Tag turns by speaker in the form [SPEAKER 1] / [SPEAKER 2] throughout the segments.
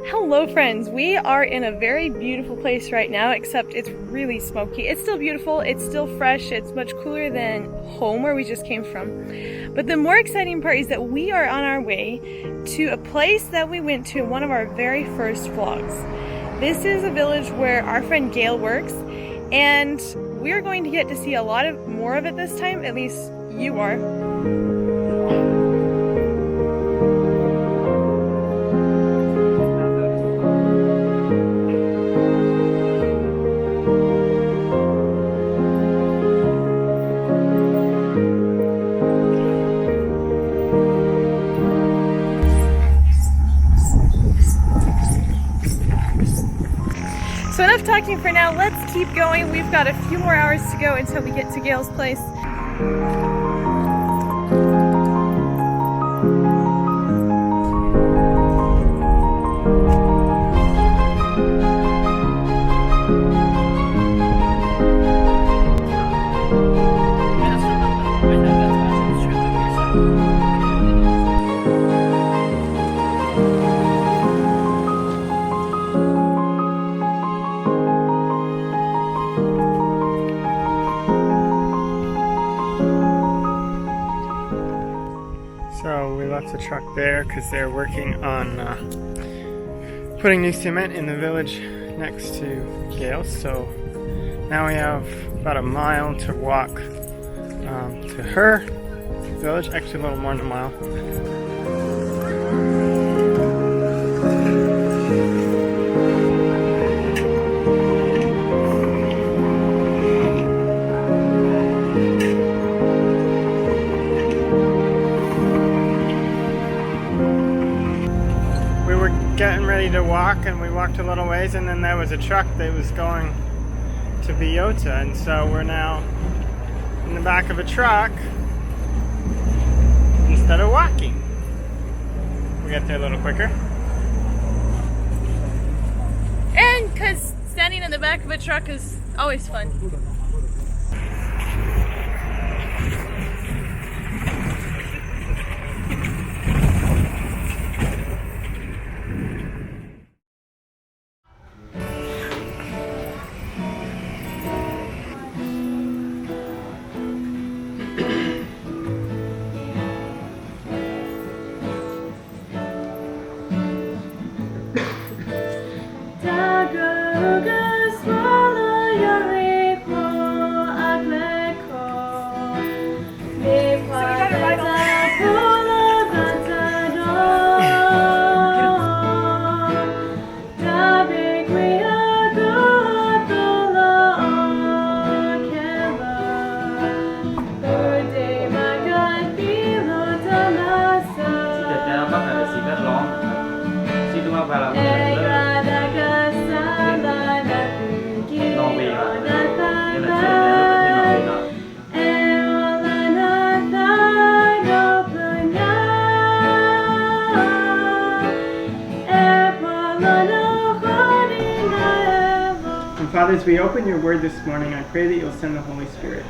[SPEAKER 1] Hello friends, we are in a very beautiful place right now, except it's really smoky. It's still beautiful, it's still fresh, it's much cooler than home where we just came from. But the more exciting part is that we are on our way to a place that we went to in one of our very first vlogs. This is a village where our friend Gayle works, and we're going to get to see a lot more of it this time, at least you are. So enough talking for now, let's keep going. We've got a few more hours to go until we get to Gayle's place.
[SPEAKER 2] So we left the truck there because they're working on putting new cement in the village next to Gayle. So now we have about a mile to walk to her village, actually a little more than a mile. Getting ready to walk, and we walked a little ways, and then there was a truck that was going to Biota, and so we're now in the back of a truck instead of walking. We got there a little quicker.
[SPEAKER 1] And because standing in the back of a truck is always fun.
[SPEAKER 2] Father, as we open your word this morning, I pray that you'll send the Holy Spirit.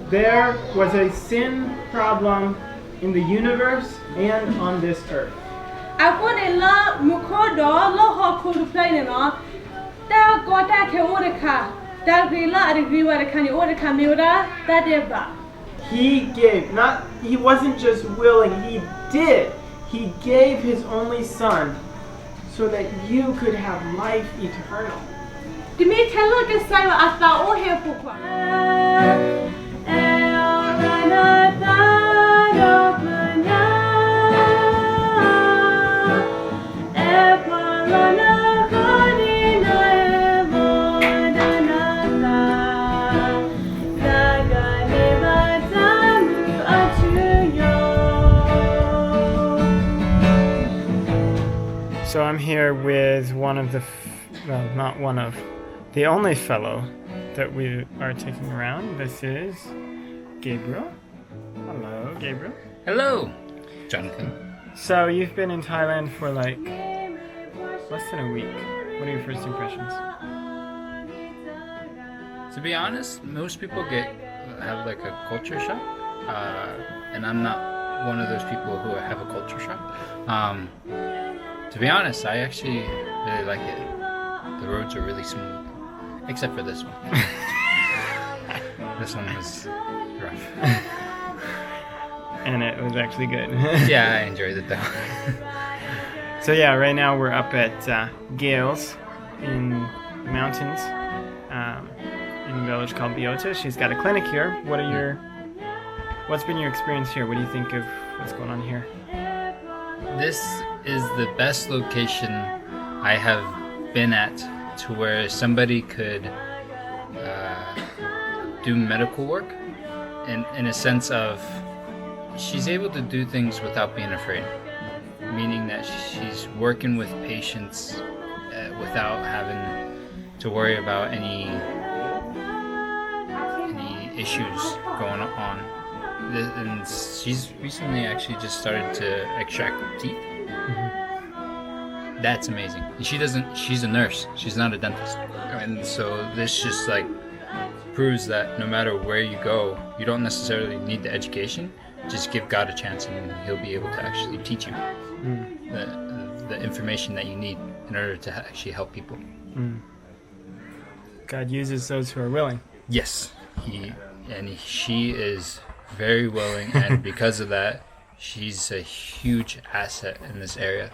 [SPEAKER 2] There was a sin problem in the universe and on this earth. He gave, he wasn't just willing, he did. He gave his only son so that you could have life eternal. So I'm here with one of the, well, not one of, the only fellow that we are taking around. This is Gabriel. Hello, Gabriel.
[SPEAKER 3] Hello, Jonathan.
[SPEAKER 2] So you've been in Thailand for like less than a week. What are your first impressions?
[SPEAKER 3] To be honest, most people have like a culture shock, and I'm not one of those people who have a culture shock. To be honest, I actually really like it. The roads are really smooth, except for this one. This one was rough.
[SPEAKER 2] And it was actually good.
[SPEAKER 3] Yeah, I enjoyed it though.
[SPEAKER 2] So yeah, right now we're up at Gayle's in the mountains, in a village called Biota. She's got a clinic here. What's been your experience here? What do you think of what's going on here?
[SPEAKER 3] This is the best location I have been at to where somebody could do medical work in a sense of she's able to do things without being afraid, meaning that she's working with patients without having to worry about any issues going on. And she's recently actually just started to extract teeth. Mm-hmm. That's amazing. She's a nurse, she's not a dentist, and so this just like proves that no matter where you go, you don't necessarily need the education. Just give God a chance and he'll be able to actually teach you the information that you need in order to actually help people.
[SPEAKER 2] God uses those who are willing.
[SPEAKER 3] Yes, she is very willing, and because of that, she's a huge asset in this area.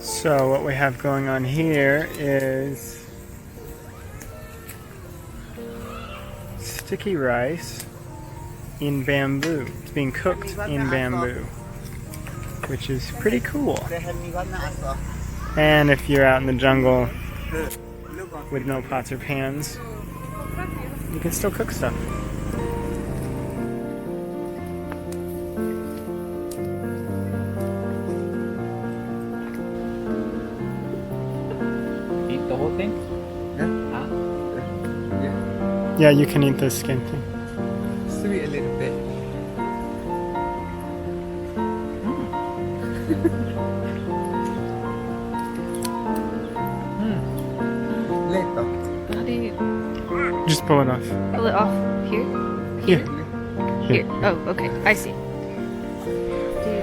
[SPEAKER 2] So what we have going on here is sticky rice in bamboo. It's being cooked in bamboo, which is pretty cool. And if you're out in the jungle with no pots or pans, you can still cook stuff.
[SPEAKER 3] The whole thing?
[SPEAKER 2] Yeah, you can eat the skin thing.
[SPEAKER 4] Sweet a little bit. Later.
[SPEAKER 1] How do you
[SPEAKER 2] Just pull it off.
[SPEAKER 1] pull it off? Here?
[SPEAKER 2] Here.
[SPEAKER 1] Here. Oh, okay. I see. Do you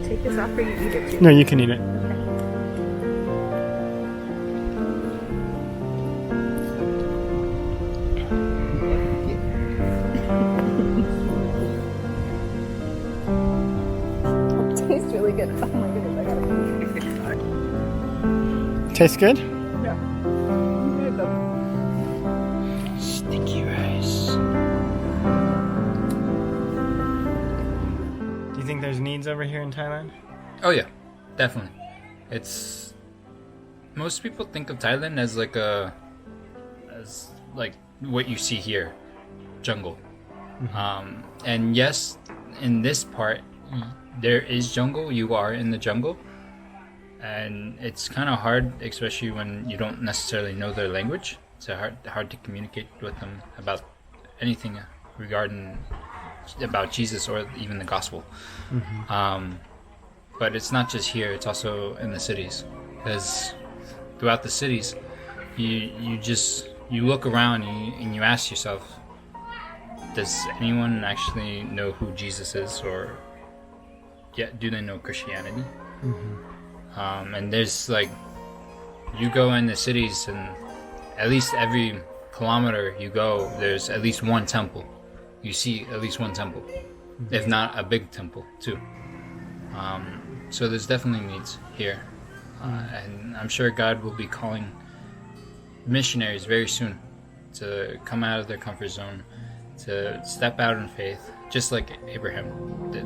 [SPEAKER 1] take this off or you eat it too?
[SPEAKER 2] No, you can eat it.
[SPEAKER 1] It tastes really good. Oh my goodness, I gotta
[SPEAKER 2] Tastes good?
[SPEAKER 1] Yeah.
[SPEAKER 3] Sticky rice.
[SPEAKER 2] Do you think there's needs over here in Thailand?
[SPEAKER 3] Oh yeah, definitely. Most people think of Thailand as like what you see here, jungle. And yes, in this part there is jungle. You are in the jungle, and it's kind of hard, especially when you don't necessarily know their language. It's hard to communicate with them about anything regarding about Jesus or even the gospel. But it's not just here, it's also in the cities, because throughout the cities you look around and you ask yourself, does anyone actually know who Jesus is, or do they know Christianity? And there's like, you go in the cities and at least every kilometer you go, there's at least one temple. You see at least one temple, if not a big temple too. So there's definitely needs here, and I'm sure God will be calling missionaries very soon to come out of their comfort zone, to step out in faith, just like Abraham did.